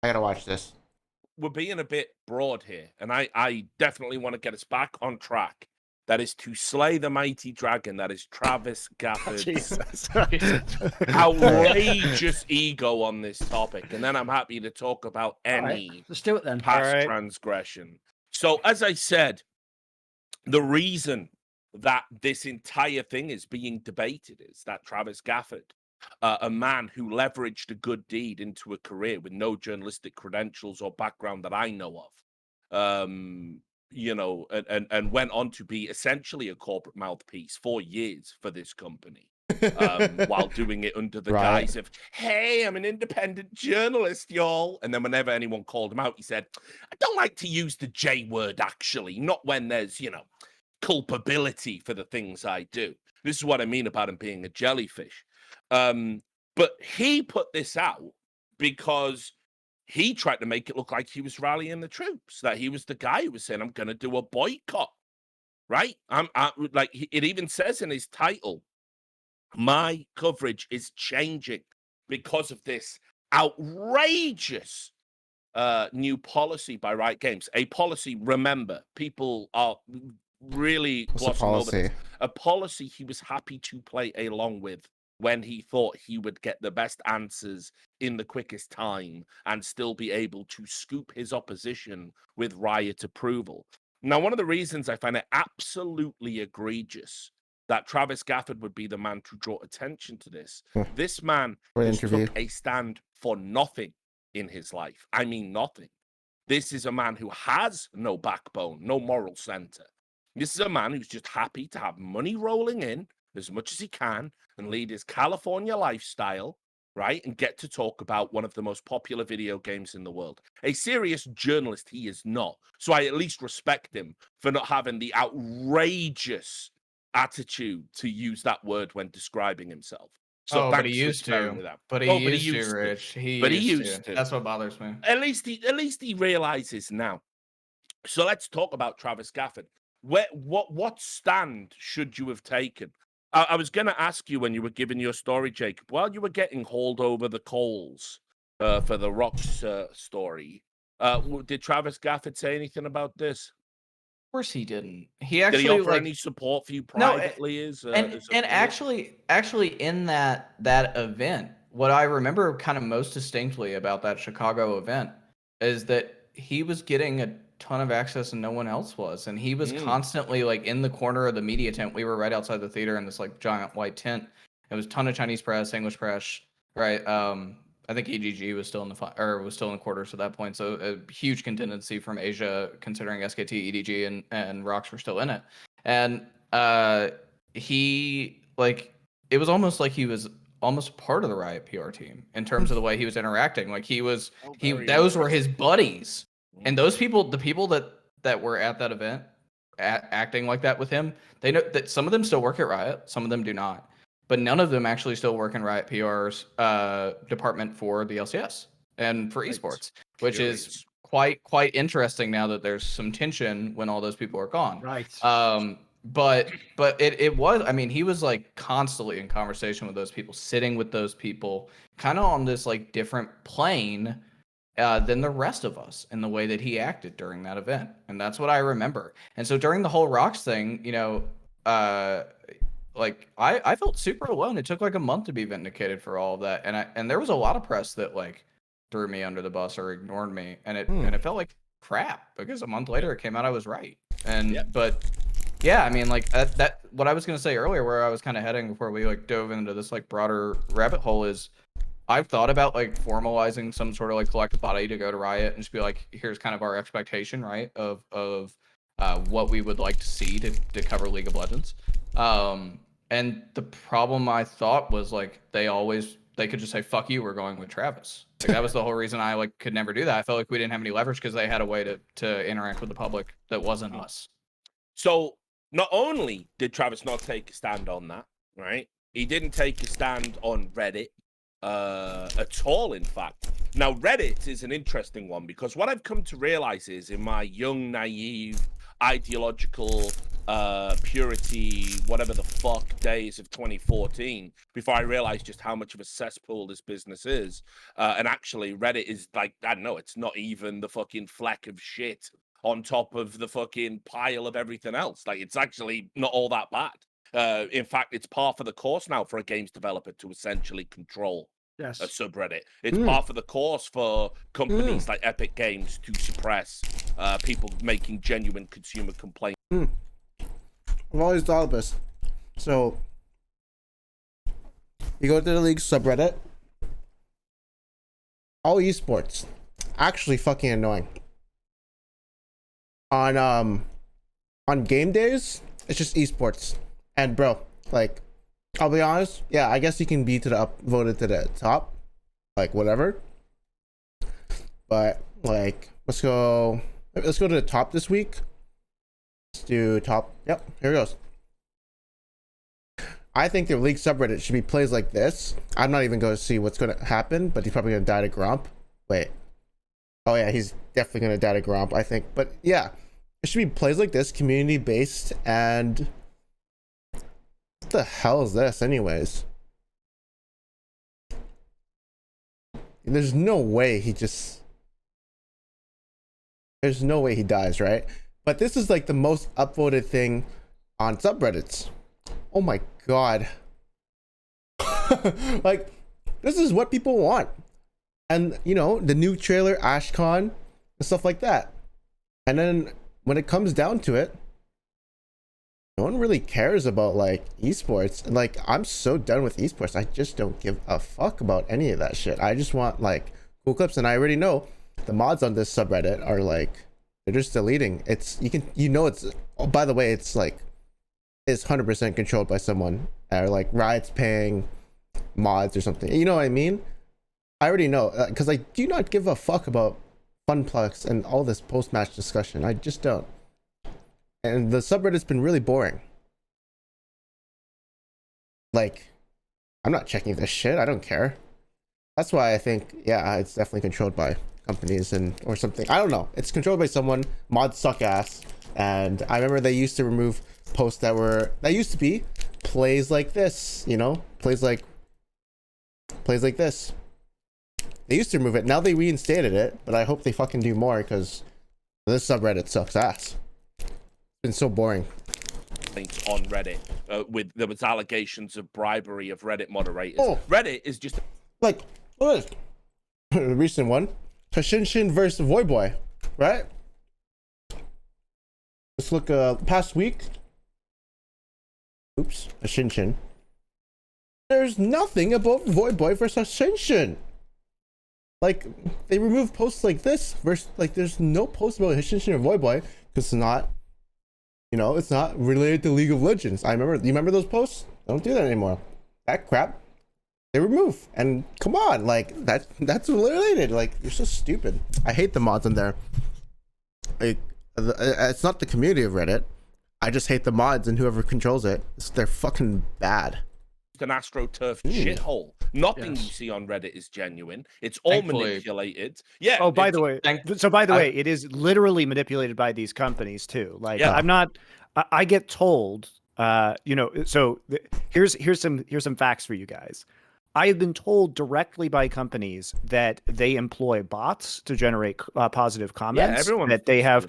I gotta watch this. we're being a bit broad here, and I definitely want to get us back on track. That is to slay the mighty dragon. That is Travis Gafford's Jesus. outrageous ego on this topic, and then I'm happy to talk about any Let's do it then. past Alright. transgression. So, as I said, the reason that this entire thing is being debated is that Travis Gafford, a man who leveraged a good deed into a career with no journalistic credentials or background that I know of, you know, and went on to be essentially a corporate mouthpiece for years for this company, while doing it under the Right. guise of, hey, I'm an independent journalist, y'all. And then whenever anyone called him out, he said, I don't like to use the J word, actually, not when there's, you know, culpability for the things I do. This is what I mean about him being a jellyfish. But he put this out because he tried to make it look like he was rallying the troops, that he was the guy who was saying, I'm going to do a boycott, right? Like, it even says in his title, my coverage is changing because of this outrageous new policy by Riot Games. A policy, remember, people are really What's the glossing over this. policy? A policy he was happy to play along with when he thought he would get the best answers in the quickest time and still be able to scoop his opposition with Riot approval. Now, one of the reasons I find it absolutely egregious that Travis Gafford would be the man to draw attention to this, this man For an just interview. took a stand for nothing in his life. I mean, nothing. This is a man who has no backbone, no moral center. This is a man who's just happy to have money rolling in as much as he can and lead his California lifestyle, right? And get to talk about one of the most popular video games in the world. A serious journalist he is not. So I at least respect him for not having the outrageous attitude to use that word when describing himself. So But he thanks for used sharing to. with that. But he used to, Rich. He used to. That's what bothers me. At least he realizes now. So let's talk about Travis Gafford. What stand should you have taken? I was going to ask you when you were giving your story, Jacob, while you were getting hauled over the coals for the Rocks story. Did Travis Gafford say anything about this? Of course he didn't. He Did actually he offer like any support for you No, privately? and actually in that event, what I remember kind of most distinctly about that Chicago event is that he was getting a ton of access and no one else was, and he was constantly like in the corner of the media tent. We were right outside the theater in this like giant white tent. It was a ton of Chinese press, English press, right? I think EGG was still in the quarters at that point, so a huge contingency from Asia, considering SKT, EDG, and Rocks were still in it. And he like it was almost like he was almost part of the Riot PR team in terms of the way he was interacting. Like those were his buddies, and those people, the people that were at that event, acting like that with him, they know that some of them still work at Riot, some of them do not. But none of them actually still work in Riot PR's department for the LCS and for esports, which is quite interesting now that there's some tension when all those people are gone. Right. But it was, I mean, he was like constantly in conversation with those people, sitting with those people, kind of on this like different plane than the rest of us in the way that he acted during that event. And that's what I remember. And so during the whole Rocks thing, you know, like I felt super alone. It took like a month to be vindicated for all of that, and there was a lot of press that like threw me under the bus or ignored me, and it felt like crap because a month later it came out I was right. And but yeah, I mean, like that what I was gonna say earlier, where I was kind of heading before we like dove into this like broader rabbit hole, is I've thought about like formalizing some sort of like collective body to go to Riot and just be like, here's kind of our expectation, right, of what we would like to see to cover League of Legends. And the problem I thought was like they could just say, fuck you, we're going with Travis. Like that was the whole reason I like could never do that. I felt like we didn't have any leverage because they had a way to interact with the public that wasn't us. So not only did Travis not take a stand on that, right? He didn't take a stand on Reddit at all, in fact. Now, Reddit is an interesting one because what I've come to realize is in my young, naive, ideological purity, whatever the fuck days of 2014 before I realized just how much of a cesspool this business is. And actually, Reddit is like, I don't know, it's not even the fucking fleck of shit on top of the fucking pile of everything else. Like, it's actually not all that bad. In fact, it's par for the course now for a games developer to essentially control a subreddit. It's par for the course for companies like Epic Games to suppress people making genuine consumer complaints. I've always thought of this. So, you go to the league subreddit. All esports. Actually fucking annoying. On game days, it's just esports. And bro, like, I'll be honest, yeah, I guess you can be voted to the top. Like, whatever. But, like, let's go to the top this week. Let's do top. Yep, here it goes. I think their league subreddit should be plays like this. I'm not even going to see what's going to happen, but he's probably going to die to Gromp. Wait. Oh yeah, he's definitely going to die to Gromp, I think. But yeah, it should be plays like this, community based. And what the hell is this, anyways? There's no way he just. There's no way he dies, right? But this is like the most upvoted thing on subreddits. Oh my god. Like, this is what people want. And, you know, the new trailer, AshCon, and stuff like that. And then when it comes down to it, no one really cares about, like, esports. And, like, I'm so done with esports. I just don't give a fuck about any of that shit. I just want, like, cool clips. And I already know the mods on this subreddit are, like, they're just deleting. It's, oh, by the way, it's, like, it's 100% controlled by someone. Or, like, Riot's paying mods or something. You know what I mean? I already know. Because I do not give a fuck about Funplex and all this post-match discussion. I just don't. And the subreddit's been really boring. Like, I'm not checking this shit. I don't care. That's why I think, yeah, it's definitely controlled by companies or something. I don't know. It's controlled by someone. Mods suck ass. And I remember they used to remove posts that used to be plays like this, you know? Plays like this. They used to remove it. Now they reinstated it, but I hope they fucking do more because this subreddit sucks ass. It's been so boring. On Reddit, with there was allegations of bribery of Reddit moderators. Oh. Reddit is just like, what is the recent one? Hashinshin versus Voyboy, right? Let's look past week. Oops, Hashinshin. There's nothing about Voyboy versus Hashinshin. Like, they remove posts like this versus, like, there's no post about Hashinshin or Voyboy because it's not, you know, it's not related to League of Legends. You remember those posts? Don't do that anymore. That crap, they remove. And come on, like, that's related. Like, you're so stupid. I hate the mods in there. Like, it's not the community of Reddit. I just hate the mods and whoever controls it. They're fucking bad. An AstroTurf shithole. Nothing you see on Reddit is genuine. It's all manipulated. Yeah. Oh, by the way, it is literally manipulated by these companies too. Like, I get told, you know, so here's some facts for you guys. I have been told directly by companies that they employ bots to generate positive comments. Yeah, everyone. That they have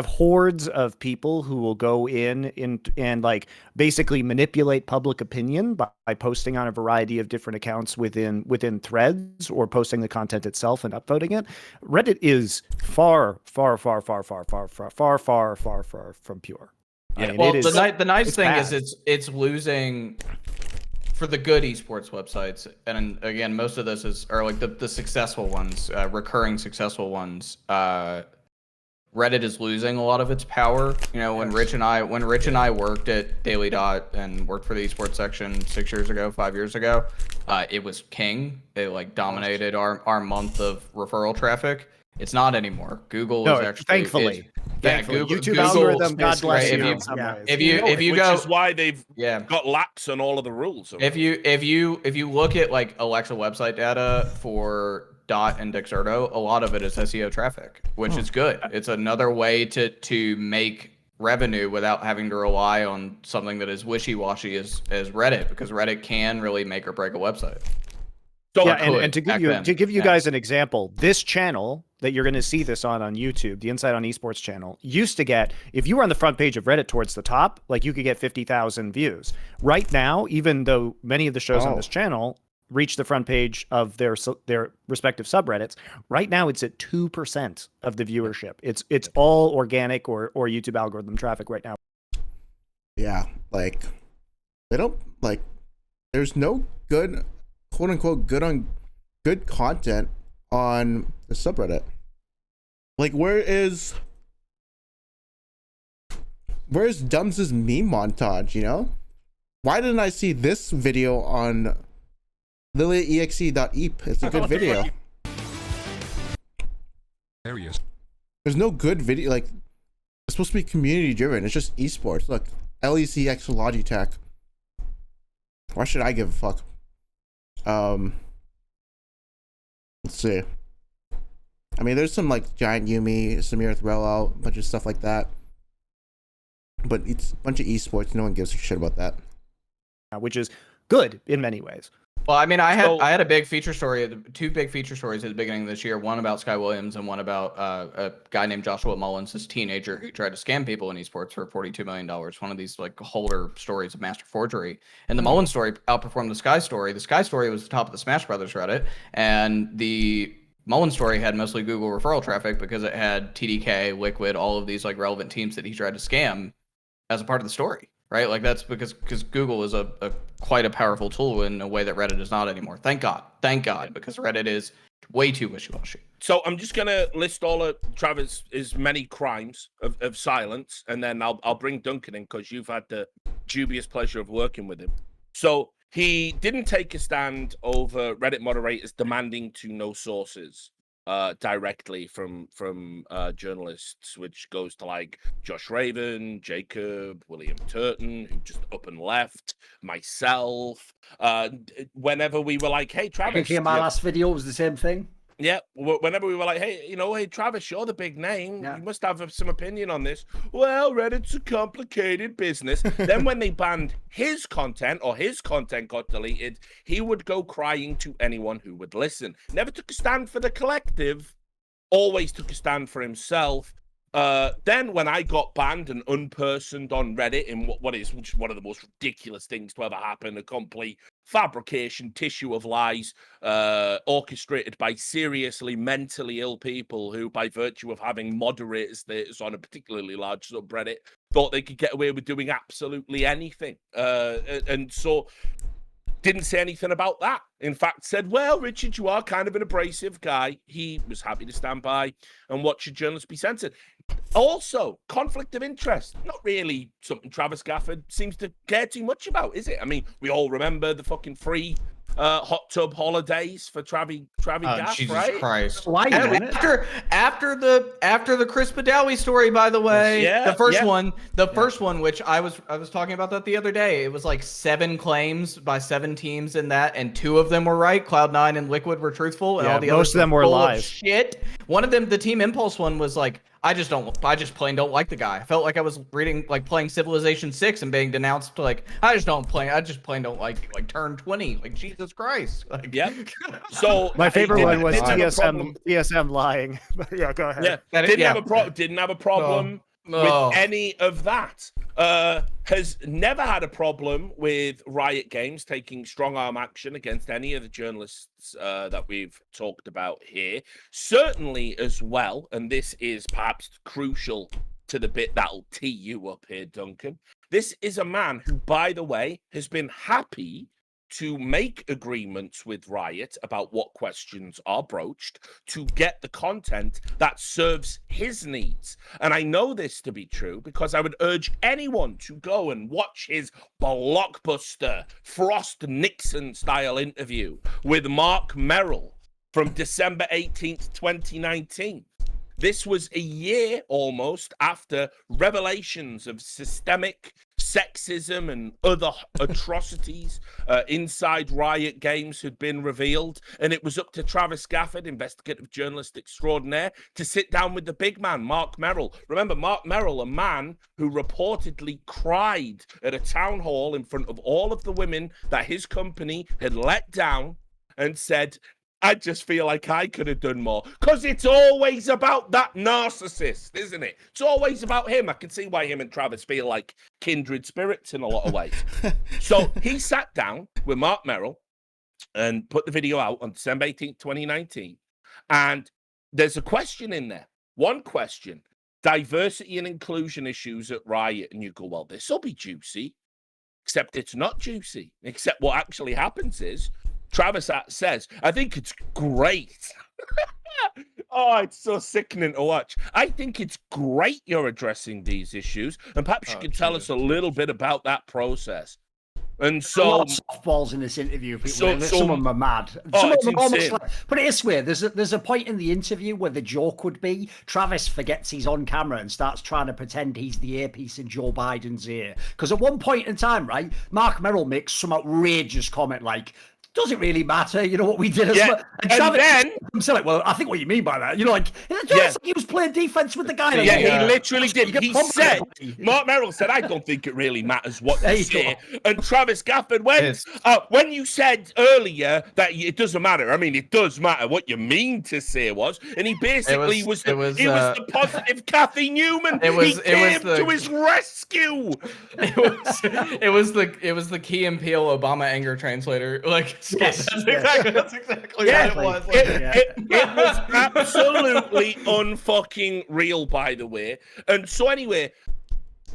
hordes of people who will go in and like basically manipulate public opinion by posting on a variety of different accounts within threads or posting the content itself and upvoting it. Reddit is far from pure. Yeah. I mean, well, the nice thing is it's losing. For the good esports websites, and again, most of this are like the successful ones, recurring successful ones. Reddit is losing a lot of its power. You know, when Rich and I worked at Daily Dot and worked for the esports section 6 years ago, 5 years ago, it was king. They like dominated our month of referral traffic. It's not anymore. Google is actually thankfully. Google, YouTube algorithm, God bless you. If you go, which is why they've got lax on all of the rules. If you look at like Alexa website data for Dot and Dexerto, a lot of it is SEO traffic, which is good. It's another way to make revenue without having to rely on something that is wishy-washy as Reddit, because Reddit can really make or break a website. So yeah, and to give you yeah. guys an example, this channel that you're going to see this on YouTube, the Inside on Esports channel, used to get, if you were on the front page of Reddit towards the top, like you could get 50,000 views. Right now, even though many of the shows on this channel reach the front page of their respective subreddits, right now it's at 2% of the viewership. It's all organic or YouTube algorithm traffic right now. Yeah, like they don't like. There's no good, quote unquote, good content on the subreddit. Like, where's Dumbs' meme montage? You know, why didn't I see this video on lilyexe.eep? It's a good video. There he is. There's no good video. Like, it's supposed to be community driven. It's just esports. Look, LECX Logitech. Why should I give a fuck? Let's see. I mean, there's some like Giant Yumi, Samir Thrello, a bunch of stuff like that. But it's a bunch of esports. No one gives a shit about that. Which is good in many ways. Well, I mean, I had a big feature story, two big feature stories at the beginning of this year. One about Sky Williams and one about a guy named Joshua Mullins, this teenager who tried to scam people in esports for $42 million. One of these like holder stories of master forgery. And the Mullins story outperformed the Sky story. The Sky story was the top of the Smash Brothers Reddit, and the Mullins story had mostly Google referral traffic because it had TDK, Liquid, all of these like relevant teams that he tried to scam as a part of the story. Right, like that's because Google is a quite a powerful tool in a way that Reddit is not anymore. Thank God, because Reddit is way too wishy-washy. So I'm just gonna list all of Travis's many crimes of silence, and then I'll bring Duncan in because you've had the dubious pleasure of working with him. So he didn't take a stand over Reddit moderators demanding to know sources directly from journalists, which goes to like Josh Raven, Jacob, William Turton, who just up and left, myself. Whenever we were like, hey, Travis. I think my last video was the same thing. Yeah, whenever we were like, hey, hey, Travis, you're the big name. Yeah. You must have some opinion on this. Well, Reddit's a complicated business. Then when they banned his content or his content got deleted, he would go crying to anyone who would listen. Never took a stand for the collective, always took a stand for himself. Then when I got banned and unpersoned on Reddit in what is one of the most ridiculous things to ever happen, a complete fabrication tissue of lies orchestrated by seriously mentally ill people who, by virtue of having moderator status on a particularly large subreddit, thought they could get away with doing absolutely anything. And so didn't say anything about that. In fact, said, well, Richard, you are kind of an abrasive guy. He was happy to stand by and watch a journalist be censored. Also, conflict of interest. Not really something Travis Gafford seems to care too much about, is it? I mean, we all remember the fucking free hot tub holidays for Travi Gaff, Jesus right? Christ! Why after the Chris Badawi story, by the way, the first one, which I was talking about that the other day. It was like 7 claims by 7 teams in that, and 2 of them were right. Cloud9 and Liquid were truthful, and all the most others of them were lies. Shit. One of them, the Team Impulse one, was like, I just plain don't like the guy. I felt like I was playing Civilization 6 and being denounced like I just plain don't like Turn 20. Like Jesus Christ. Like, yep. So my favorite one was TSM lying. Yeah, go ahead. Yeah, didn't have a problem with any of that. Has never had a problem with Riot Games taking strong arm action against any of the journalists that we've talked about here. Certainly as well, and this is perhaps crucial to the bit that'll tee you up here, Duncan. This is a man who, by the way, has been happy to make agreements with Riot about what questions are broached to get the content that serves his needs. And I know this to be true because I would urge anyone to go and watch his blockbuster Frost Nixon style interview with Mark Merrill from December 18th, 2019. This was a year almost after revelations of systemic sexism and other atrocities inside Riot Games had been revealed, and it was up to Travis Gafford, investigative journalist extraordinaire, to sit down with the big man, Mark Merrill. Remember, Mark Merrill, a man who reportedly cried at a town hall in front of all of the women that his company had let down and said, I just feel like I could have done more. Because it's always about that narcissist, isn't it? It's always about him. I can see why him and Travis feel like kindred spirits in a lot of ways. So he sat down with Mark Merrill and put the video out on December 18th, 2019. And there's a question in there. One question, diversity and inclusion issues at Riot. And you go, well, this will be juicy. Except it's not juicy. Except what actually happens is, Travis says, I think it's great. Oh, it's so sickening to watch. I think it's great you're addressing these issues. And perhaps you can tell us a little bit about that process. And so, a lot of softballs in this interview. Some of them are mad. Oh, Some of it's them almost insane. like, put it this way: there's a point in the interview where the joke would be Travis forgets he's on camera and starts trying to pretend he's the earpiece in Joe Biden's ear. Because at one point in time, right, Mark Merrill makes some outrageous comment like, does it really matter? You know what we did? Yeah. And Travis himself like, well, I think what you mean by that. You're like, he was playing defense with the guy. Like, he literally did. He said, Mark Merrill said, I don't think it really matters what you say. And Travis Gafford went, when you said earlier that it doesn't matter, I mean, it does matter what you mean to say was. And he basically was the positive Kathy Newman. He came to his rescue. It was the Key and Peele Obama anger translator. Like, yes, that's exactly what it was. It was absolutely unfucking real, by the way. And so anyway,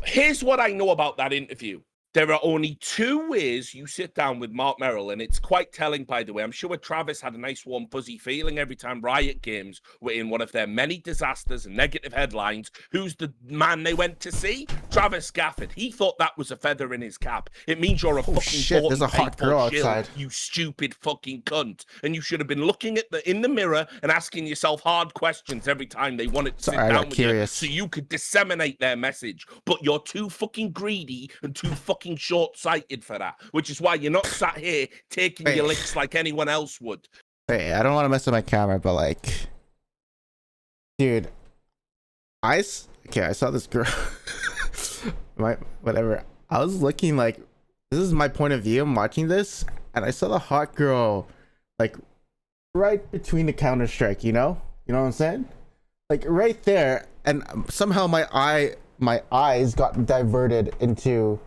here's what I know about that interview. There are only two ways you sit down with Mark Merrill, and it's quite telling, by the way. I'm sure Travis had a nice, warm, fuzzy feeling every time Riot Games were in one of their many disasters and negative headlines. Who's the man they went to see? Travis Gafford. He thought that was a feather in his cap. It means you're a fucking shit, there's a hot girl outside. You stupid fucking cunt. And you should have been looking at in the mirror and asking yourself hard questions every time they wanted to sit down with you so you could disseminate their message. But you're too fucking greedy and too fucking short-sighted for that, which is why you're not sat here taking your licks like anyone else would. Hey, I don't want to mess with my camera, but like, dude, I saw this girl. Whatever. I was looking like, this is my point of view. I'm watching this, and I saw the hot girl, like, right between the Counter-Strike. You know what I'm saying? Like right there, and somehow my eyes got diverted into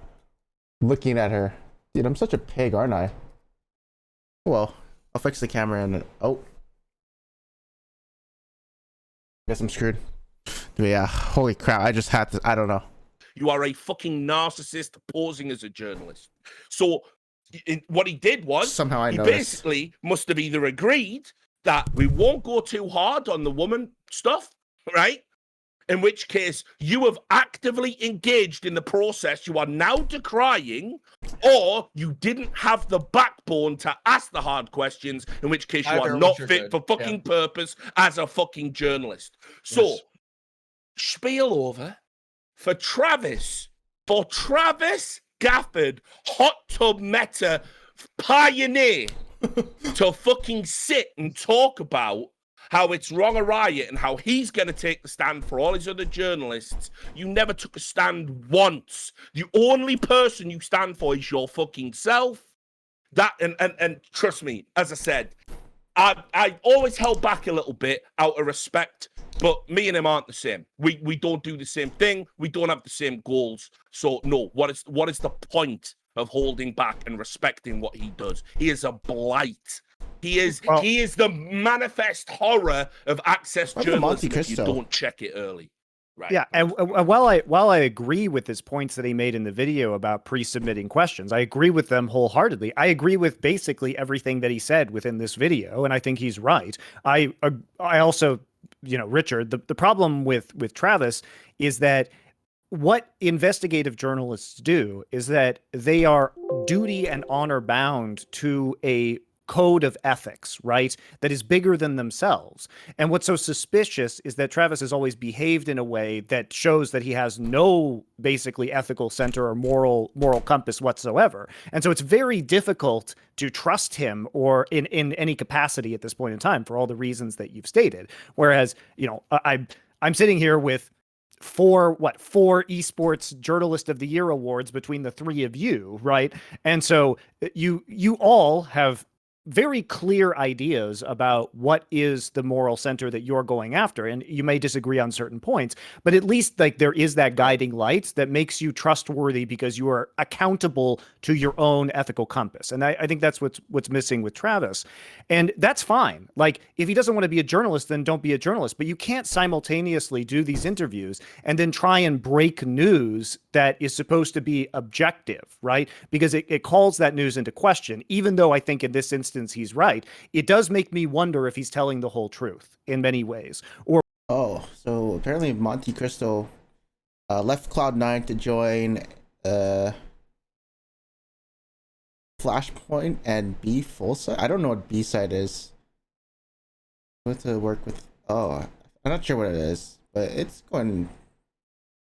looking at her. Dude, I'm such a pig, aren't I? Well, I'll fix the camera and oh, guess I'm screwed. But yeah, holy crap, I just had to, I don't know. You are a fucking narcissist posing as a journalist. So what he did was somehow he basically must have either agreed that we won't go too hard on the woman stuff, right? In which case, you have actively engaged in the process you are now decrying, or you didn't have the backbone to ask the hard questions, in which case you are not fit for fucking purpose as a fucking journalist. So, spiel over for Travis Gafford, hot tub meta pioneer, to fucking sit and talk about how it's wrong a Riot and how he's going to take the stand for all his other journalists. You never took a stand once. The only person you stand for is your fucking self. That and trust me, as I said, I always held back a little bit out of respect, but me and him aren't the same. We don't do the same thing. We don't have the same goals. So no, what is the point of holding back and respecting what he does? He is a blight. He is the manifest horror of access journalism if you don't check it early. Right. Yeah, and while I agree with his points that he made in the video about pre-submitting questions, I agree with them wholeheartedly. I agree with basically everything that he said within this video, and I think he's right. I also, Richard, the problem with Travis is that what investigative journalists do is that they are duty and honor bound to a code of ethics, right? That is bigger than themselves. And what's so suspicious is that Travis has always behaved in a way that shows that he has no basically ethical center or moral compass whatsoever. And so it's very difficult to trust him or in any capacity at this point in time for all the reasons that you've stated. Whereas, you know, I'm sitting here with four esports journalist of the year awards between the three of you, right? And so you all have very clear ideas about what is the moral center that you're going after. And you may disagree on certain points, but at least like there is that guiding light that makes you trustworthy because you are accountable to your own ethical compass. And I think that's what's missing with Travis. And that's fine. Like if he doesn't want to be a journalist, then don't be a journalist, but you can't simultaneously do these interviews and then try and break news that is supposed to be objective, right? Because it calls that news into question, even though I think in this instance, he's right. It does make me wonder if he's telling the whole truth in many ways. Or so apparently Montecristo left Cloud9 to join Flashpoint and B Full Site. I don't know what B Site is. Going to work with. I'm not sure what it is, but it's going.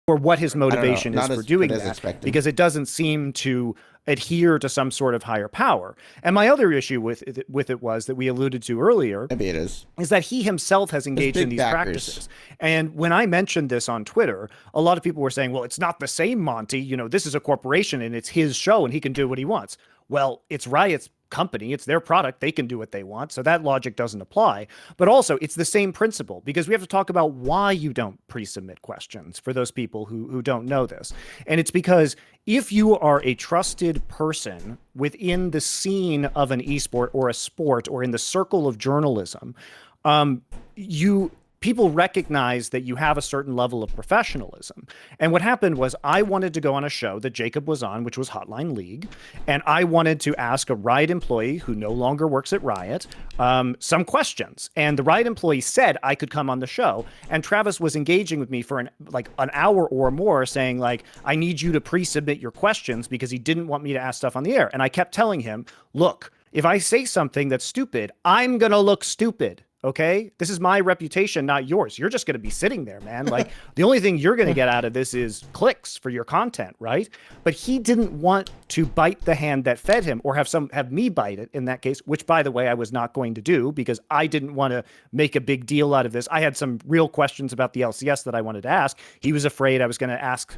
Or what his motivation is for doing that, because it doesn't seem to adhere to some sort of higher power. And my other issue with it was that we alluded to earlier. Maybe it is that he himself has engaged in these practices. And when I mentioned this on Twitter, a lot of people were saying, well, it's not the same, Monty. You know, this is a corporation and it's his show and he can do what he wants. Well, it's Riot's company, it's their product, they can do what they want, so that logic doesn't apply. But also it's the same principle, because we have to talk about why you don't pre-submit questions for those people who don't know this. And it's because if you are a trusted person within the scene of an esport or a sport or in the circle of journalism, people recognize that you have a certain level of professionalism. And what happened was I wanted to go on a show that Jacob was on, which was Hotline League. And I wanted to ask a Riot employee who no longer works at Riot some questions. And the Riot employee said I could come on the show. And Travis was engaging with me for an hour or more saying like, I need you to pre-submit your questions because he didn't want me to ask stuff on the air. And I kept telling him, look, if I say something that's stupid, I'm going to look stupid. Okay, this is my reputation, not yours. You're just going to be sitting there, man. Like the only thing you're going to get out of this is clicks for your content, right? But he didn't want to bite the hand that fed him, or have me bite it in that case, which by the way, I was not going to do because I didn't want to make a big deal out of this. I had some real questions about the LCS that I wanted to ask. He was afraid I was going to ask,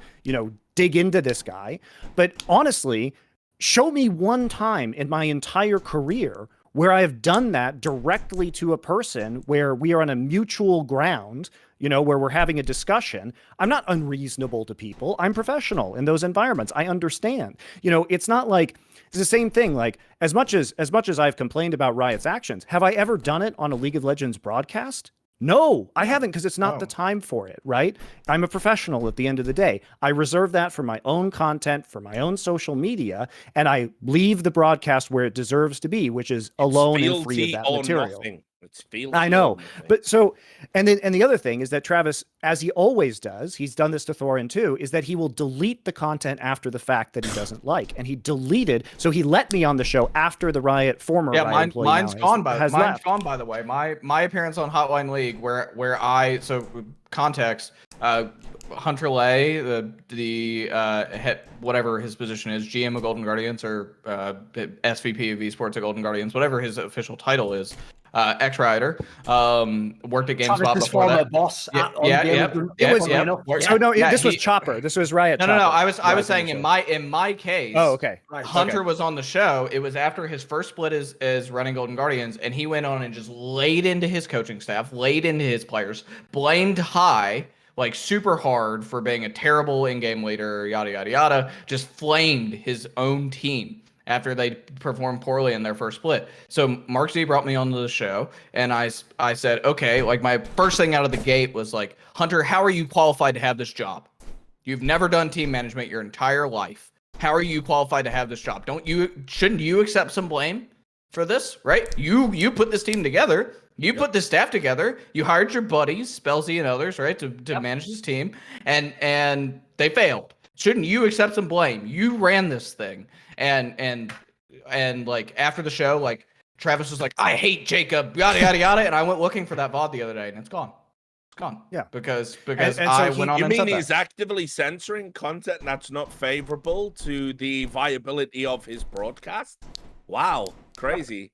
dig into this guy. But honestly, show me one time in my entire career where I have done that directly to a person where we are on a mutual ground, where we're having a discussion. I'm not unreasonable to people. I'm professional in those environments. I understand. It's not like it's the same thing. Like as much as I've complained about Riot's actions, have I ever done it on a League of Legends broadcast? No, I haven't, because it's not the time for it, right? I'm a professional at the end of the day. I reserve that for my own content, for my own social media, and I leave the broadcast where it deserves to be, which is alone and free of that material. Nothing. It's fealty. I know. But so, and the other thing is that Travis, as he always does, he's done this to Thorin too, is that he will delete the content after the fact that he doesn't like. And he deleted, so he let me on the show after the Riot former Riot employee mine's gone by the way. My appearance on Hotline League so context, Hunter Lay, the head, whatever his position is, GM of Golden Guardians or SVP of esports at Golden Guardians, whatever his official title is, ex-Rioter, worked at GameSpot before that. Boss. This was Chopper. This was Riot. No. I was saying in my case. Oh, okay. Hunter was on the show. It was after his first split as running Golden Guardians, and he went on and just laid into his coaching staff, laid into his players, blamed High like super hard for being a terrible in-game leader, yada yada yada. Just flamed his own team after they performed poorly in their first split. So Mark Z brought me onto the show, and I said, okay, like my first thing out of the gate was like, Hunter, how are you qualified to have this job? You've never done team management your entire life. How are you qualified to have this job? Shouldn't you accept some blame for this, right? You put this team together. You put this staff together. You hired your buddies, Spellsy and others, right, to manage this team, and they failed. Shouldn't you accept some blame? You ran this thing. And like after the show, like Travis was like, I hate Jacob, yada yada yada, and I went looking for that VOD the other day, and it's gone. It's gone. Yeah. Because and so I went on You and mean said he's that. actively censoring content that's not favorable to the viability of his broadcast? Wow, crazy.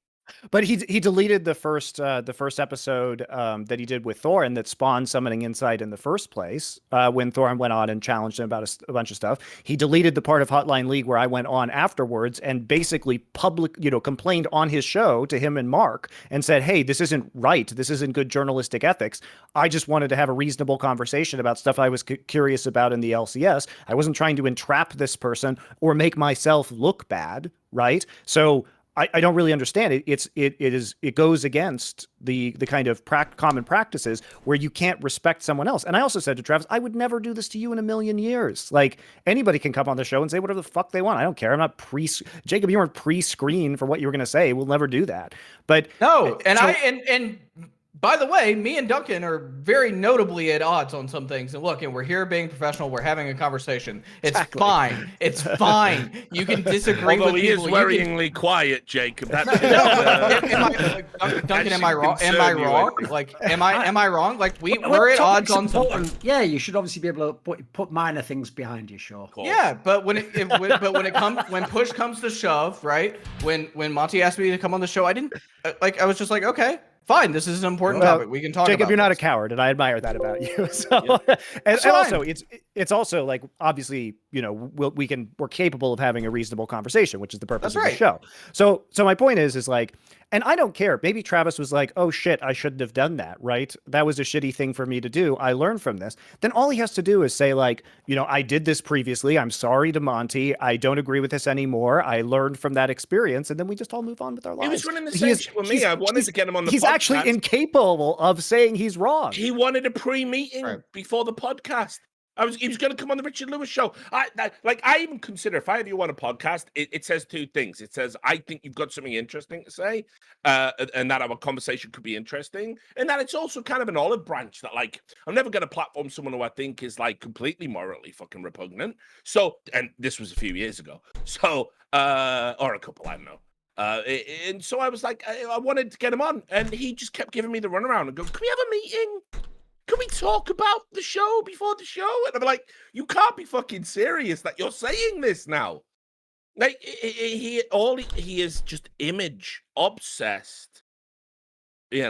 But he deleted the first episode that he did with Thorin that spawned Summoning Insight in the first place. When Thorin went on and challenged him about a bunch of stuff, he deleted the part of Hotline League where I went on afterwards and basically complained on his show to him and Mark and said, "Hey, this isn't right. This isn't good journalistic ethics. I just wanted to have a reasonable conversation about stuff I was curious about in the LCS. I wasn't trying to entrap this person or make myself look bad, right?" So I don't really understand it. It goes against the kind of common practices where you can't respect someone else. And I also said to Travis, I would never do this to you in a million years. Like, anybody can come on the show and say whatever the fuck they want. I don't care. I'm not Jacob, you weren't pre-screened for what you were going to say. We'll never do that. But no, and and by the way, me and Duncan are very notably at odds on some things. And look, and we're here being professional. We're having a conversation. It's fine. It's fine. You can disagree Although with he people. is worryingly quiet, Jacob. That's, Duncan, am I wrong? Am I wrong? Like, am I wrong? Like, we're at odds on something. Yeah, you should obviously be able to put minor things behind you, sure. Yeah, but when push comes to shove, right? When Monty asked me to come on the show, I didn't I was just like, okay. Fine, this is an important topic. We can talk Jacob, about you're not this. a coward, and I admire that about you. So, and also, it's also like, obviously, we're capable of having a reasonable conversation, which is the purpose of the show. So my point is like, and I don't care. Maybe Travis was like, oh shit, I shouldn't have done that, right? That was a shitty thing for me to do. I learned from this. Then all he has to do is say like, I did this previously. I'm sorry to Monty. I don't agree with this anymore. I learned from that experience, and then we just all move on with our lives. He was running the same shit with me. I wanted to get him on the podcast. He's actually incapable of saying he's wrong. He wanted a pre-meeting before the podcast. He was going to come on the Richard Lewis show. I even consider, if I have you on a podcast, it says two things. It says, I think you've got something interesting to say, and that our conversation could be interesting. And that it's also kind of an olive branch that, like, I'm never going to platform someone who I think is, like, completely morally fucking repugnant. So, and this was a few years ago. So, or a couple, I don't know. And so I was like, I wanted to get him on, and he just kept giving me the runaround and go, can we have a meeting? Can we talk about the show before the show? And I'm like, you can't be fucking serious that you're saying this now. Like, he is just image obsessed. He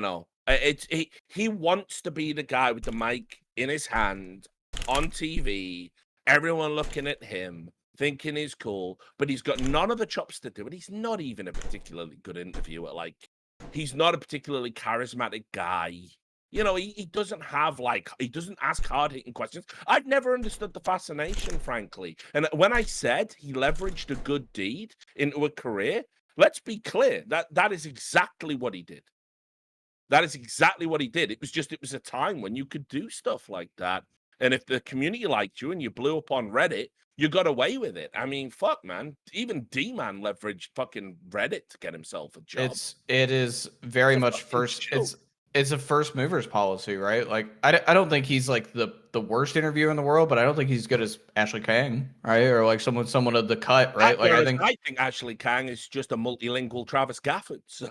wants to be the guy with the mic in his hand on TV, everyone looking at him, thinking he's cool, but he's got none of the chops to do it. He's not even a particularly good interviewer. Like, he's not a particularly charismatic guy. He doesn't have, like, he doesn't ask hard-hitting questions. I've never understood the fascination, frankly. And when I said he leveraged a good deed into a career, let's be clear, that is exactly what he did. That is exactly what he did. It was a time when you could do stuff like that. And if the community liked you and you blew up on Reddit, you got away with it. I mean, fuck, man. Even D-Man leveraged fucking Reddit to get himself a job. It is very much first. It's a first movers policy, right? Like, I don't think he's like the worst interviewer in the world, but I don't think he's good as Ashley Kang, right? Or like someone of the cut, right? Like, I think Ashley Kang is just a multilingual Travis Gafford. So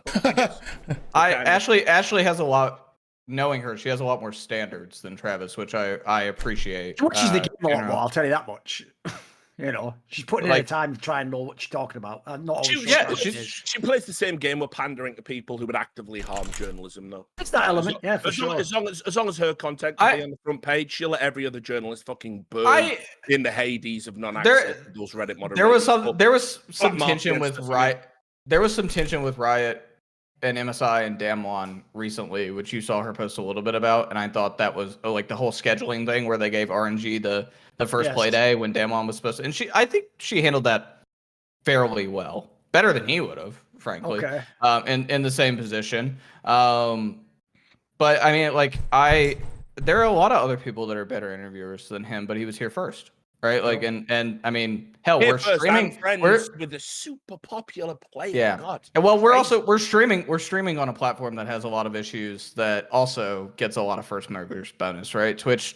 Ashley has a lot. Knowing her, she has a lot more standards than Travis, which I appreciate. She watches the game a lot more, I'll tell you that much. She's putting in her time to try and know what she's talking about. Not always she plays the same game with pandering to people who would actively harm journalism, though. It's that element, for sure. As long as her content can be on the front page, she'll let every other journalist fucking burn in the Hades of non-access those Reddit moderators. There was some tension with Riot. There was some tension with Riot and MSI and Damwon recently, which you saw her post a little bit about, and I thought that was like the whole scheduling thing where they gave RNG the first play day when Damwon was supposed to, and I think she handled that fairly well, better than he would have, frankly. Okay. In the same position. But I mean, like, there are a lot of other people that are better interviewers than him, but he was here first. Right, like, and I mean, hell, we're streaming. We're with a super popular player. Yeah. God. And well, we're streaming on a platform that has a lot of issues that also gets a lot of first movers bonus. Right, Twitch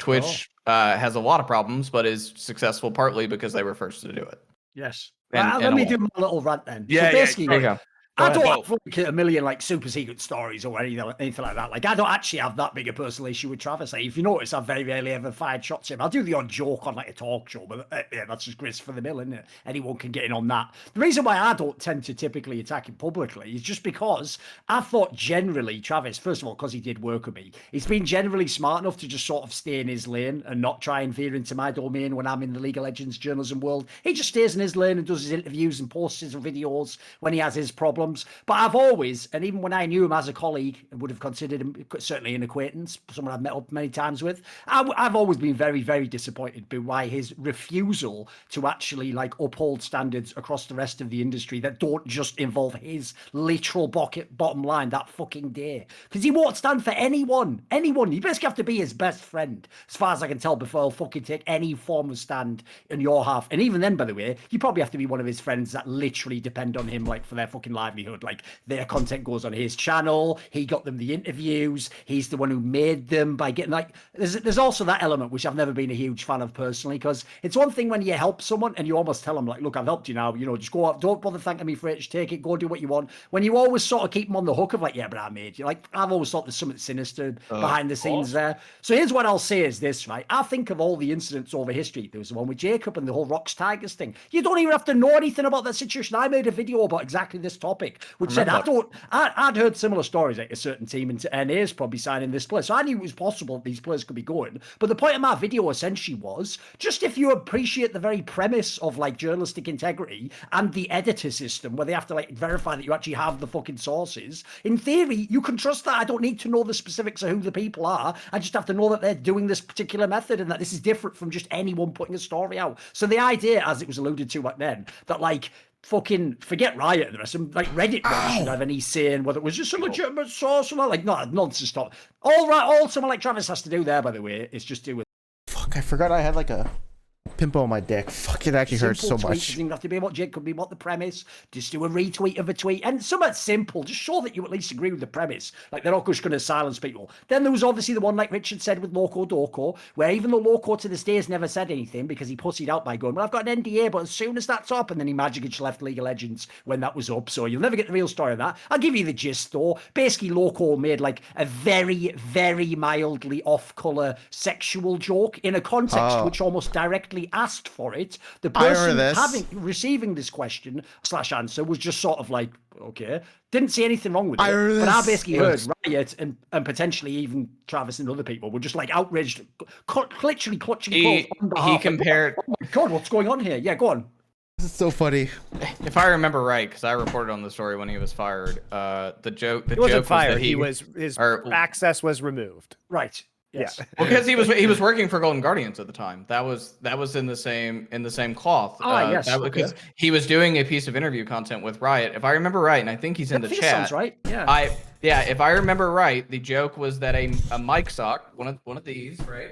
has a lot of problems, but is successful partly because they were first to do it. Yes. And let me do my little rant then. Yeah, so basically, there you go. I don't have like a million like super secret stories or anything like that. Like I don't actually have that big a personal issue with Travis. Like, if you notice, I've very rarely ever fired shots at him. I'll do the odd joke on like a talk show, but yeah, that's just grist for the mill, isn't it? Anyone can get in on that. The reason why I don't tend to typically attack him publicly is just because I thought generally Travis, first of all, because he did work with me, he's been generally smart enough to just sort of stay in his lane and not try and veer into my domain when I'm in the League of Legends journalism world. He just stays in his lane and does his interviews and posts his videos when he has his problems. But I've always, and even when I knew him as a colleague, would have considered him certainly an acquaintance, someone I've met up many times with. I've always been very, very disappointed by his refusal to actually like uphold standards across the rest of the industry that don't just involve his literal bottom line that fucking day. Because he won't stand for anyone. You basically have to be his best friend, as far as I can tell, before he'll fucking take any form of stand in your half. And even then, by the way, you probably have to be one of his friends that literally depend on him like for their fucking livelihood. Like their content goes on his channel. He got them the interviews. He's the one who made them by getting like. There's also that element which I've never been a huge fan of personally, because it's one thing when you help someone and you almost tell them like, look, I've helped you now. You know, just go up. Don't bother thanking me for it. Just take it. Go do what you want. When you always sort of keep them on the hook of like, yeah, but I made you. Like I've always thought there's something sinister behind the scenes there. So here's what I'll say is this, right? I think of all the incidents over history. There was the one with Jacob and the whole Rocks Tigers thing. You don't even have to know anything about that situation. I made a video about exactly this topic, which said I'd heard similar stories like a certain team in NA is probably signing this player. So I knew it was possible that these players could be going. But the point of my video essentially was just if you appreciate the very premise of like journalistic integrity and the editor system where they have to like verify that you actually have the fucking sources, in theory, you can trust that. I don't need to know the specifics of who the people are. I just have to know that they're doing this particular method and that this is different from just anyone putting a story out. So the idea, as it was alluded to back then, that like fucking forget Riot and the rest of them, like Reddit shouldn't have any say in whether it was just a legitimate source or not. Like, no, nonsense. Stop. All someone like Travis has to do there, by the way, is just do with. Fuck, I forgot I had like a pimple on my dick. Fuck, it actually hurts so much. It doesn't have to be what Jake could be what the premise. Just do a retweet of a tweet and somewhat simple. Just show that you at least agree with the premise. Like they're not just going to silence people. Then there was obviously the one like Richard said with Loco Doco, where even though Loco to this day has never said anything because he pussied out by going, well, I've got an NDA, but as soon as that's up, and then he magically left League of Legends when that was up. So you'll never get the real story of that. I'll give you the gist though. Basically, Loco made like a very, very mildly off-color sexual joke in a context which almost directly asked for it. The person receiving this question / answer was just sort of like, okay, didn't see anything wrong with it. But I basically heard Riot and potentially even Travis and other people were just like outraged, literally clutching clothes on behalf. He compared. Oh my god, what's going on here? Yeah, go on. This is so funny. If I remember right, because I reported on the story when he was fired. The joke. He wasn't fired. His access was removed. Right. Yes. Yeah. Well, because he was working for Golden Guardians at the time. That was in the same cloth. Yes. Because he was doing a piece of interview content with Riot, if I remember right, and I think he's in the chat. Sounds right. Yeah. If I remember right, the joke was that a mic sock, one of these, right?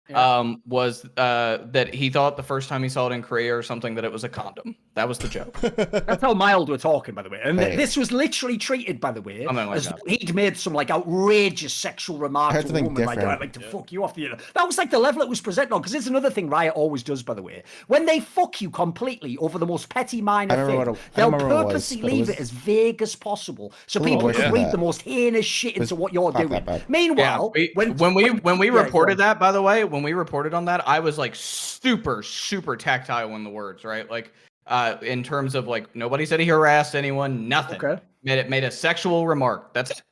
Yeah. Was that he thought the first time he saw it in Korea or something that it was a condom. That was the joke. That's how mild we're talking, by the way. And this was literally treated, by the way, as he'd made some like outrageous sexual remark to a woman, like I'd like to fuck you off the. That was like the level it was presented on. Because it's another thing Riot always does, by the way. When they fuck you completely over the most petty minor thing, they'll purposely leave it as vague as possible so people can read the most heinous shit into what you're doing. Meanwhile, when we reported that, by the way, when we reported on that, I was like super tactile in the words, right? Like in terms of like nobody said he harassed anyone, nothing. Okay. Made a sexual remark. That's it.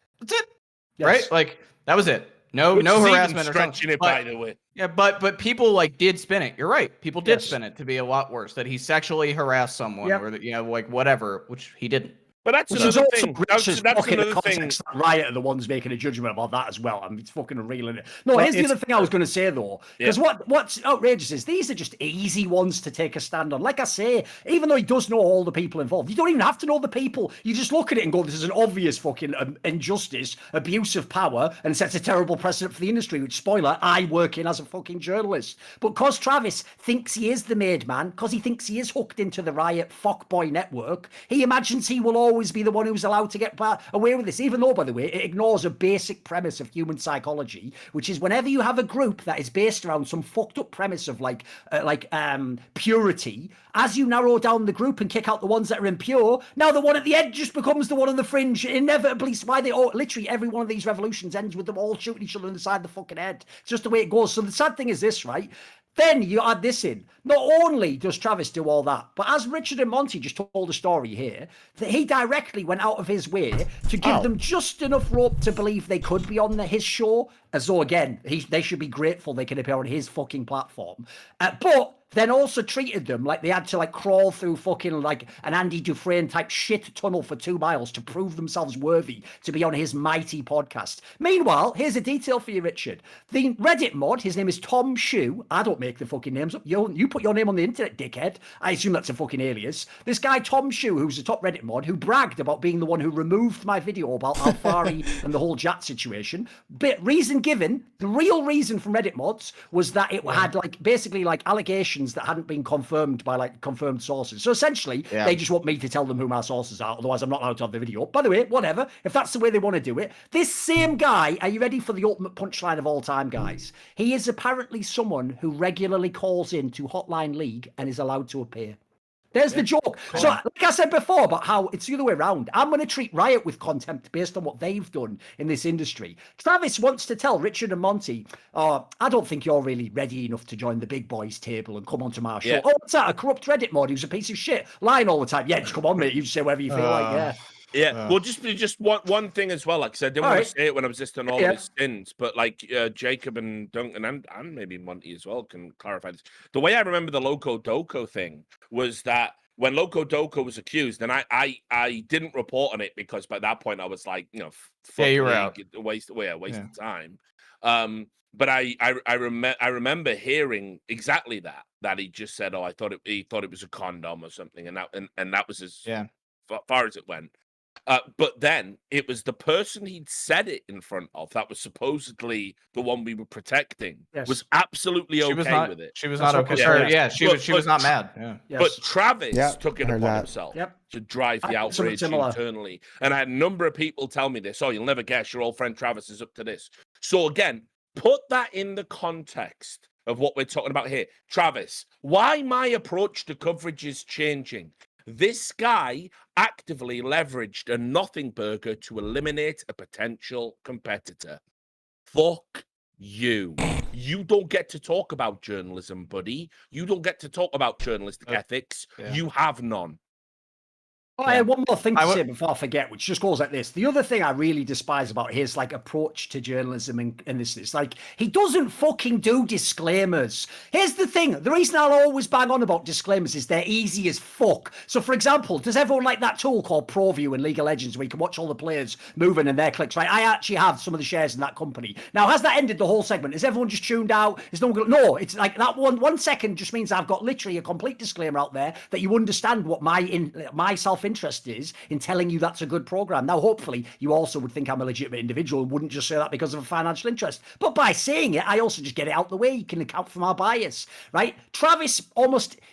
Yes. Right? Like that was it. No harassment or stretching it, by the way. Yeah, but people like did spin it. You're right. People did spin it to be a lot worse. That he sexually harassed someone or that, like whatever, which he didn't. But that's another thing. That's another thing. Riot are the ones making a judgment about that as well. I mean, it's fucking unreal, isn't it? No, here's the other thing I was going to say, though. Because what's outrageous is these are just easy ones to take a stand on. Like I say, even though he does know all the people involved, you don't even have to know the people. You just look at it and go, this is an obvious fucking injustice, abuse of power, and sets a terrible precedent for the industry, which, spoiler, I work in as a fucking journalist. But because Travis thinks he is the made man, because he thinks he is hooked into the Riot fuckboy network, he imagines he will always always be the one who's allowed to get away with this, even though, by the way, it ignores a basic premise of human psychology, which is whenever you have a group that is based around some fucked up premise of purity, as you narrow down the group and kick out the ones that are impure, now the one at the edge just becomes the one on the fringe. Inevitably, why they all, literally every one of these revolutions ends with them all shooting each other in the side of the fucking head. It's just the way it goes. So the sad thing is this, right? Then you add this in. Not only does Travis do all that, but as Richard and Monty just told a story here, that he directly went out of his way to give them just enough rope to believe they could be on his show, as though, again, they should be grateful they can appear on his fucking platform. But then also treated them like they had to crawl through fucking an Andy Dufresne type shit tunnel for 2 miles to prove themselves worthy to be on his mighty podcast. Meanwhile, here's a detail for you, Richard. The Reddit mod, his name is Tom Shoe. I don't make the fucking names up. You put your name on the internet, dickhead. I assume that's a fucking alias. This guy, Tom Shoe, who's a top Reddit mod, who bragged about being the one who removed my video about Alfari and the whole Jat situation. But reason given, the real reason from Reddit mods was that it had basically allegations that hadn't been confirmed by confirmed sources. So essentially, they just want me to tell them who my sources are. Otherwise, I'm not allowed to have the video. By the way, whatever. If that's the way they want to do it, this same guy, are you ready for the ultimate punchline of all time, guys? He is apparently someone who regularly calls in to Hotline League and is allowed to appear. There's the joke. So, like I said before about how it's the other way around, I'm going to treat Riot with contempt based on what they've done in this industry. Travis wants to tell Richard and Monty, I don't think you're really ready enough to join the big boys table and come onto my show. Oh, what's that? A corrupt Reddit mod who's a piece of shit, lying all the time. Yeah, just come on, mate. You just say whatever you feel like, Yeah, well, just one thing as well. Like I said, I didn't want to say it when I was listing all his sins, but Jacob and Duncan and maybe Monty as well can clarify this. The way I remember the Loco Doco thing was that when Loco Doco was accused, and I didn't report on it because by that point I was like, you were out. Waste of time. But I remember hearing exactly that he just said, he thought it was a condom or something, and that was as far as it went. But then it was the person he'd said it in front of that was supposedly the one we were protecting was absolutely okay with it. She was not okay. She was not mad. Yeah. Yes. But Travis took it upon himself to drive the outrage internally. And I had a number of people tell me this. Oh, you'll never guess your old friend Travis is up to this. So again, put that in the context of what we're talking about here. Travis, why my approach to coverage is changing. This guy actively leveraged a nothing burger to eliminate a potential competitor. Fuck you. You don't get to talk about journalism, buddy. You don't get to talk about journalistic ethics. You have none. I had one more thing to say before I forget, which just goes like this. The other thing I really despise about his approach to journalism and this is he doesn't fucking do disclaimers. Here's the thing. The reason I'll always bang on about disclaimers is they're easy as fuck. So for example, does everyone like that tool called ProView in League of Legends where you can watch all the players moving and their clicks, right? I actually have some of the shares in that company. Now, has that ended the whole segment? Is everyone just tuned out? Is no one no, it's that one second just means I've got literally a complete disclaimer out there that you understand what my self-interest is in telling you that's a good program. Now, hopefully, you also would think I'm a legitimate individual and wouldn't just say that because of a financial interest. But by saying it, I also just get it out the way. You can account for my bias, right? Travis,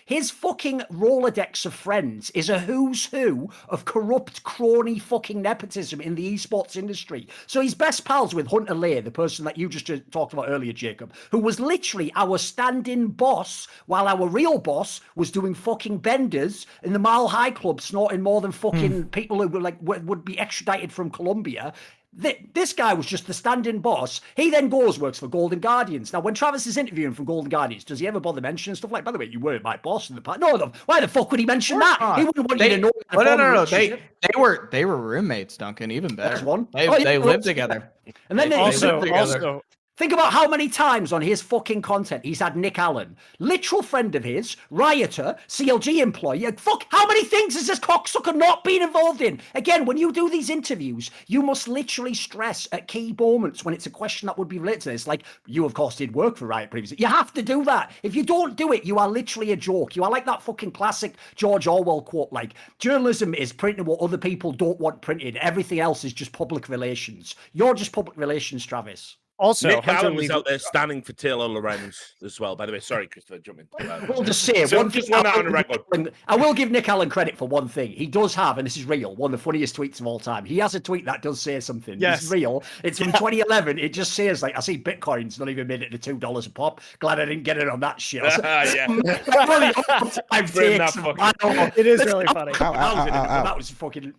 his fucking Rolodex of friends is a who's who of corrupt, crony fucking nepotism in the esports industry. So he's best pals with Hunter Lay, the person that you just talked about earlier, Jacob, who was literally our stand-in boss while our real boss was doing fucking benders in the Mile High Club, snorting more than fucking people who were would be extradited from Colombia. This guy was just the stand-in boss. He then works for Golden Guardians. Now, when Travis is interviewing from Golden Guardians, does he ever bother mentioning stuff like, by the way, you were my boss in the past? No, why the fuck would he mention that? He wouldn't want you to know. No. They were roommates, Duncan. Even better. That's one. They lived together. And then they lived together. Think about how many times on his fucking content he's had Nick Allen, literal friend of his, rioter, CLG employee. Fuck, how many things has this cocksucker not been involved in? Again, when you do these interviews, you must literally stress at key moments when it's a question that would be related to this. Like, you, of course, did work for Riot previously. You have to do that. If you don't do it, you are literally a joke. You are like that fucking classic George Orwell quote, like, journalism is printing what other people don't want printed. Everything else is just public relations. You're just public relations, Travis. Also, Nick Hunter Allen was Lee- out there standing for Taylor Lorenz as well. By the way, sorry, Christopher, jump in. We'll just say So one just thing. one out on the record. I will give Nick Allen credit for one thing. He does have, and this is real, one of the funniest tweets of all time. He has a tweet that does say something. Yes. It's real. It's from 2011. It just says, like, I see Bitcoin's not even made it to $2 a pop. Glad I didn't get it on that shit. Yeah. It is really funny. That was fucking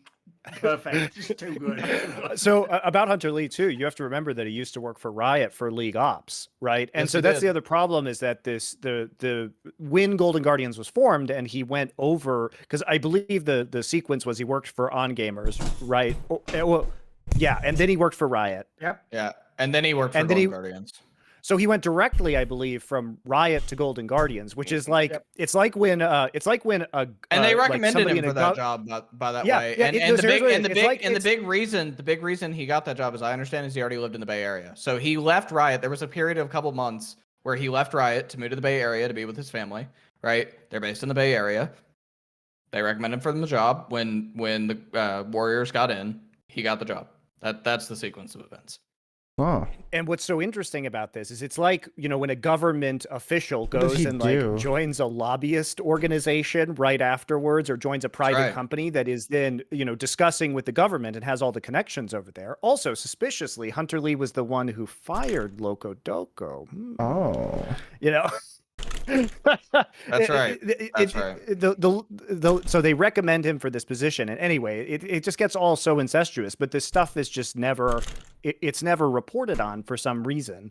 perfect. Just too good. So about Hunter Lee too, you have to remember that he used to work for Riot for League Ops, right? And Yes, so he that's did. the other problem is that the when Golden Guardians was formed and he went over, because I believe the sequence was he worked for On Gamers, right? Well, yeah, and then he worked for Riot. Yep. Yeah, and then he worked for And then Golden Guardians. So he went directly, I believe, from Riot to Golden Guardians, which is like it's like when And they recommended him for that job by that way. Yeah, And the big reason he got that job, as I understand, is he already lived in the Bay Area. So he left Riot. There was a period of a couple months where he left Riot to move to the Bay Area to be with his family. Right? They're based in the Bay Area. They recommended him for the job. When the Warriors got in, he got the job. That's the sequence of events. Oh. And what's so interesting about this is it's like, you know, when a government official goes and like joins a lobbyist organization right afterwards or joins a private company that is then, you know, discussing with the government and has all the connections over there. Also, suspiciously, Hunter Lee was the one who fired Loco Doco. Oh. You know? That's right. That's right. So they recommend him for this position. And anyway, it just gets all so incestuous, but this stuff is just never, it's never reported on for some reason.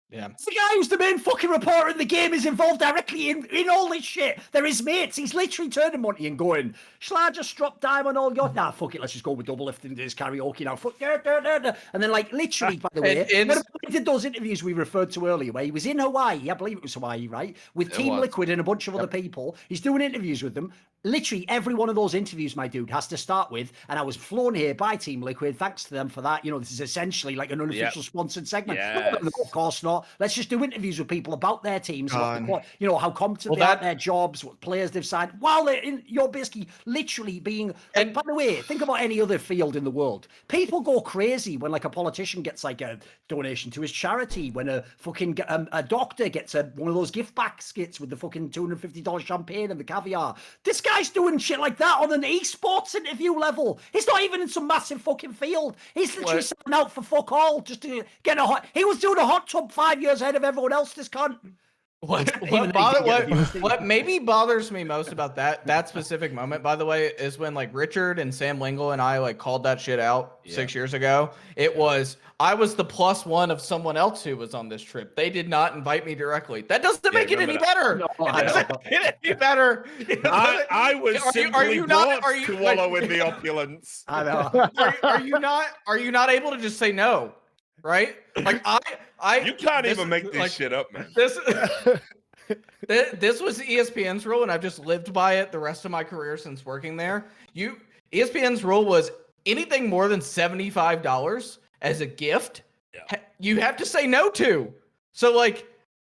Yeah. It's the guy who's the main fucking reporter in the game is involved directly in all this shit. They're his mates. He's literally turning Monty and going, shall I just drop dime on all your... Nah, fuck it. Let's just go with double lifting this karaoke now. Fuck, and then, like, literally, by the way, when he did those interviews we referred to earlier, where he was in Hawaii, I believe it was Hawaii, right? With Team Liquid and a bunch of other people. He's doing interviews with them. Literally, every one of those interviews, my dude, has to start with, and I was flown here by Team Liquid. Thanks to them for that. You know, this is essentially like an unofficial sponsored segment. Yes. No, of course not. Let's just do interviews with people about their teams, you know, how competent they are at their jobs, what players they've signed, while they're in. You're basically literally being. And by the way, think about any other field in the world. People go crazy when like a politician gets like a donation to his charity, when a fucking a doctor gets one of those gift baskets with the fucking $250 champagne and the caviar. This guy's doing shit like that on an esports interview level. He's not even in some massive fucking field. He's literally selling out for fuck all just to get a hot. He was doing a hot tub 5 years ahead of everyone else. This cunt. What maybe bothers me most about that specific moment, by the way, is when like Richard and Sam Lingle and I like called that shit out 6 years ago. It was I was the +1 of someone else who was on this trip. They did not invite me directly. That doesn't make it any better. No, it doesn't make it any better. I was simply brought to wallow in the opulence. I know. Are you not able to just say no? Right? Like you can't even make this shit up, man. This was ESPN's rule, and I've just lived by it the rest of my career since working there. ESPN's rule was anything more than $75 as a gift, you have to say no to. So like,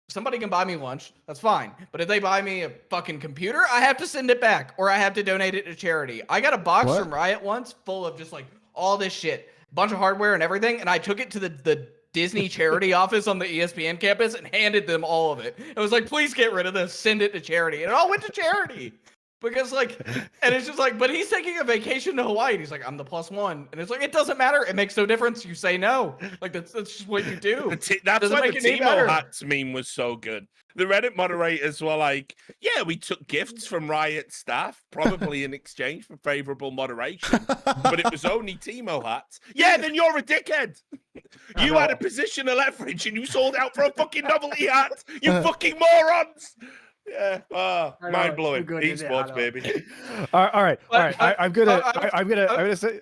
somebody can buy me lunch, that's fine. But if they buy me a fucking computer, I have to send it back, or I have to donate it to charity. I got a box from Riot once full of just like all this shit, bunch of hardware and everything, and I took it to the Disney charity office on the ESPN campus and handed them all of it. It was like, please get rid of this, send it to charity. And it all went to charity. Because like, and it's just like, but he's taking a vacation to Hawaii. And he's like, I'm the +1. And it's like, it doesn't matter. It makes no difference. You say no. Like, that's just what you do. That's why the Timo hats meme was so good. The Reddit moderators were like, yeah, we took gifts from Riot staff, probably in exchange for favorable moderation, but it was only Timo hats. Yeah, then you're a dickhead. You had a position of leverage and you sold out for a fucking novelty hat. You fucking morons. Yeah, mind blowing. Esports, baby. All right. I'm gonna say.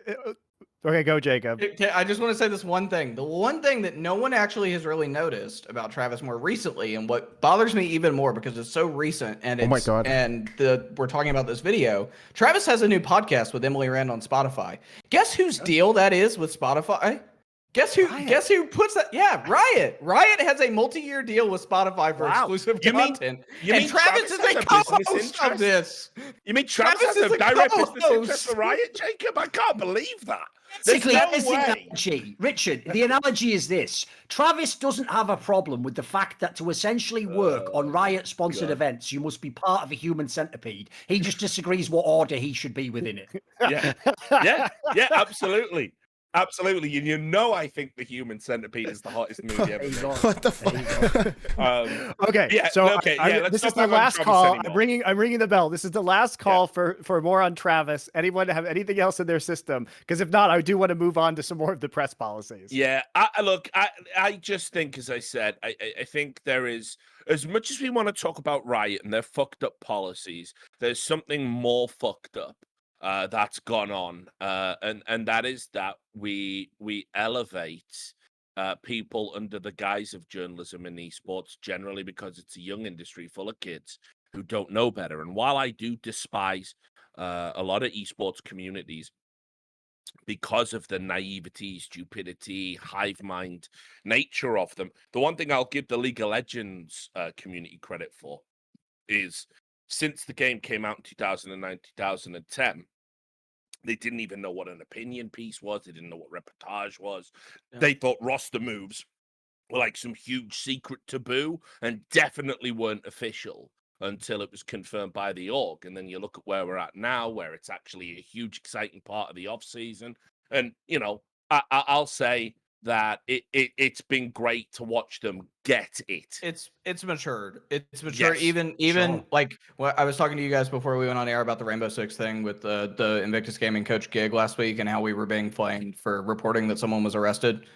Okay, go, Jacob. I just want to say this one thing. The one thing that no one actually has really noticed about Travis more recently, and what bothers me even more because it's so recent, and it's, we're talking about this video. Travis has a new podcast with Emily Rand on Spotify. Guess whose deal that is with Spotify? Guess who puts that? Yeah, Riot. Riot has a multi-year deal with Spotify for exclusive content. You mean Travis is a co-host of this? You mean Travis has a direct business interest for Riot, Jacob? I can't believe that. Basically, no here's the way. analogy. Richard, the analogy is this. Travis doesn't have a problem with the fact that to essentially work on Riot-sponsored events, you must be part of a human centipede. He just disagrees what order he should be within it. Yeah, absolutely. Absolutely. You know, I think The Human Centipede is the hottest movie ever made. What the fuck? Okay, yeah, so okay, yeah, let's this not is the bang on last Travis call. anymore. I'm ringing the bell. This is the last call for more on Travis. Anyone have anything else in their system? Because if not, I do want to move on to some more of the press policies. Yeah, I just think, as I said, I think there is, as much as we want to talk about Riot and their fucked up policies, there's something more fucked up that's gone on, and that is that we elevate people under the guise of journalism in esports generally because it's a young industry full of kids who don't know better. And while I do despise a lot of esports communities because of the naivety, stupidity, hive mind nature of them, the one thing I'll give the League of Legends community credit for is, since the game came out in 2009, 2010, they didn't even know what an opinion piece was. They didn't know what reportage was. Yeah. They thought roster moves were like some huge secret taboo and definitely weren't official until it was confirmed by the org. And then you look at where we're at now, where it's actually a huge, exciting part of the off season. And, you know, I'll say that it's been great to watch them get it. It's matured. It's matured. Yes, even sure. like I was talking to you guys before we went on air about the Rainbow Six thing with the Invictus Gaming coach gig last week and how we were being flamed for reporting that someone was arrested.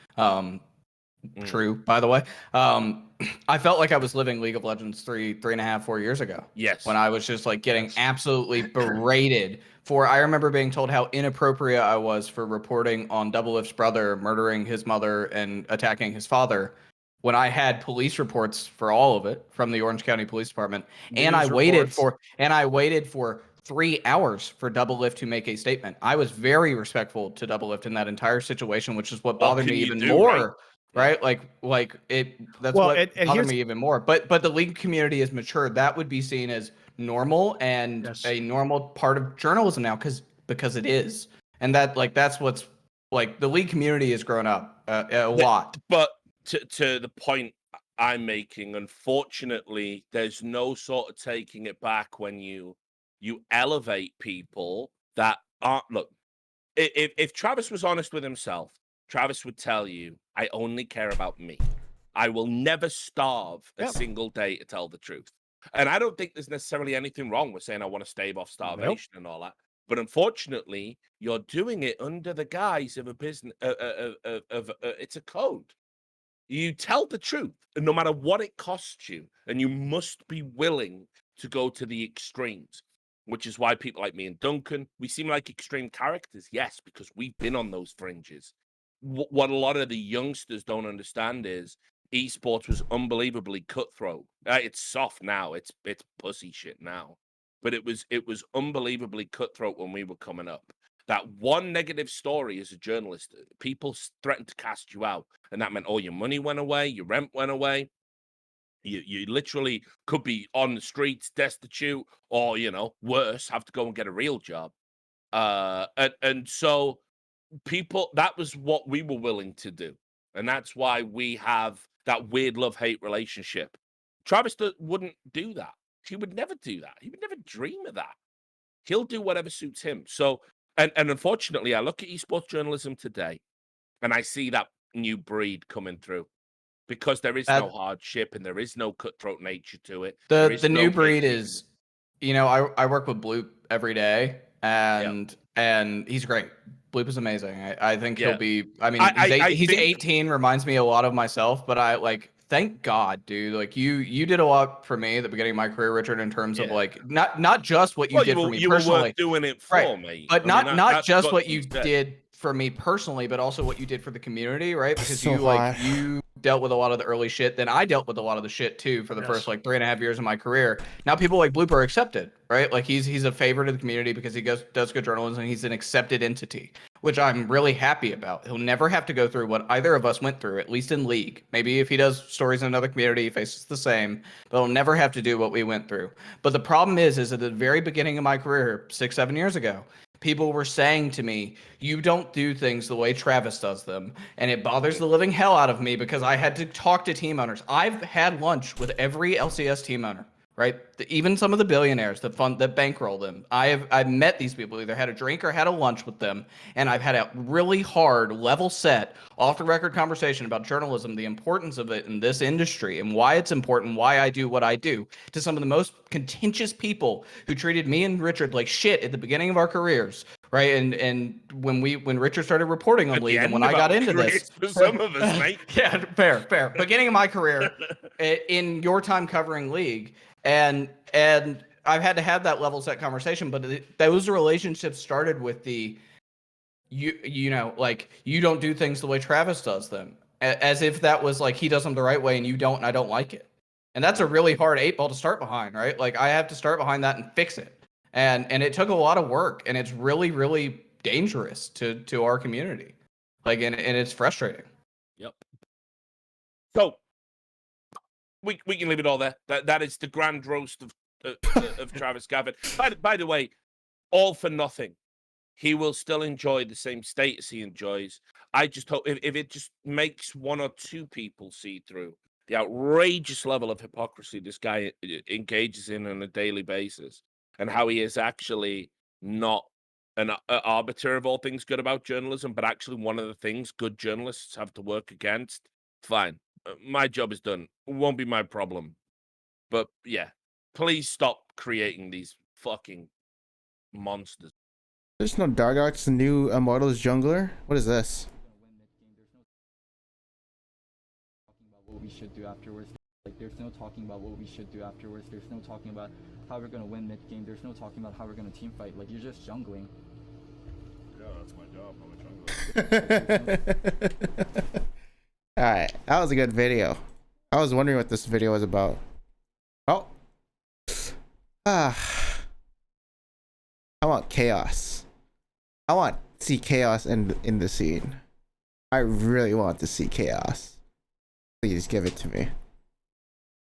True, by the way. I felt like I was living League of Legends 3.5, 4 years ago. Yes. When I was just like getting absolutely berated for, I remember being told how inappropriate I was for reporting on Doublelift's brother murdering his mother and attacking his father, when I had police reports for all of it from the Orange County Police Department. And I waited for 3 hours for Doublelift to make a statement. I was very respectful to Doublelift in that entire situation, which is what bothered me even more. Right? Like it, that's what bothered me even more. But the league community is matured. That would be seen as normal and a normal part of journalism now because it is. And that's what's like, the league community has grown up a lot. But to the point I'm making, unfortunately, there's no sort of taking it back when you elevate people that aren't. Look, if Travis was honest with himself, Travis would tell you, I only care about me. I will never starve a single day to tell the truth. And I don't think there's necessarily anything wrong with saying I want to stave off starvation and all that. But unfortunately, you're doing it under the guise of a business, it's a code. You tell the truth, and no matter what it costs you, and you must be willing to go to the extremes, which is why people like me and Duncan, we seem like extreme characters, yes, because we've been on those fringes. What a lot of the youngsters don't understand is esports was unbelievably cutthroat. It's soft now, it's pussy shit now, but it was unbelievably cutthroat when we were coming up. That one negative story as a journalist, people threatened to cast you out, and that meant all your money went away, your rent went away. You literally could be on the streets, destitute, or, you know, worse, have to go and get a real job. And so people, that was what we were willing to do, and that's why we have that weird love-hate relationship. Travis wouldn't do that. He would never do that. He would never dream of that. He'll do whatever suits him. So, and unfortunately, I look at esports journalism today, and I see that new breed coming through, because there is no hardship and there is no cutthroat nature to it. The new breed is, you know, I work with Bloop every day, and he's great. Bloop is amazing. I think he'll be. I mean, he's 18. Reminds me a lot of myself, but I like. Thank God, dude. Like you did a lot for me at the beginning of my career, Richard, in terms of like not just what you did for me personally. You were doing it for me, but not just what you did for me personally, but also what you did for the community, right? Because you dealt with a lot of the early shit. Then I dealt with a lot of the shit too for the first like 3.5 years of my career. Now people like Bloop are accepted, right? Like he's a favorite of the community because he does good journalism and he's an accepted entity, which I'm really happy about. He'll never have to go through what either of us went through, at least in League. Maybe if he does stories in another community, he faces the same, but he'll never have to do what we went through. But the problem is at the very beginning of my career, 6-7 years ago, people were saying to me, you don't do things the way Travis does them. And it bothers the living hell out of me because I had to talk to team owners. I've had lunch with every LCS team owner, right? Even some of the billionaires that bankroll them. I've met these people, either had a drink or had a lunch with them. And I've had a really hard, level set, off the record conversation about journalism, the importance of it in this industry and why it's important, why I do what I do, to some of the most contentious people who treated me and Richard like shit at the beginning of our careers. Right. And when Richard started reporting on League and when I got into this. For some of us, mate. Yeah, fair. Beginning of my career in your time covering League. And I've had to have that level set conversation, but those relationships started with you know, like, you don't do things the way Travis does them, as if that was like he does them the right way and you don't, and I don't like it. And that's a really hard 8-ball to start behind, right? Like, I have to start behind that and fix it. And it took a lot of work, and it's really, really dangerous to our community. Like, and it's frustrating. Yep. So we can leave it all there. That is the grand roast of Travis Gafford. By the way, all for nothing. He will still enjoy the same status he enjoys. I just hope if it just makes one or two people see through the outrageous level of hypocrisy this guy engages in on a daily basis, and how he is actually not an arbiter of all things good about journalism, but actually one of the things good journalists have to work against. Fine. My job is done. It won't be my problem. But yeah, please stop creating these fucking monsters. There's no Dargox, the new Immortals jungler. What is this? What we should do afterwards. Like, there's no talking about what we should do afterwards. There's no talking about how we're gonna win mid game. There's no talking about how we're gonna team fight. Like, you're just jungling. Yeah, that's my job. I'm a jungler. Alright, that was a good video. I was wondering what this video was about. Oh. I want chaos. I want to see chaos in the scene. I really want to see chaos. Please give it to me.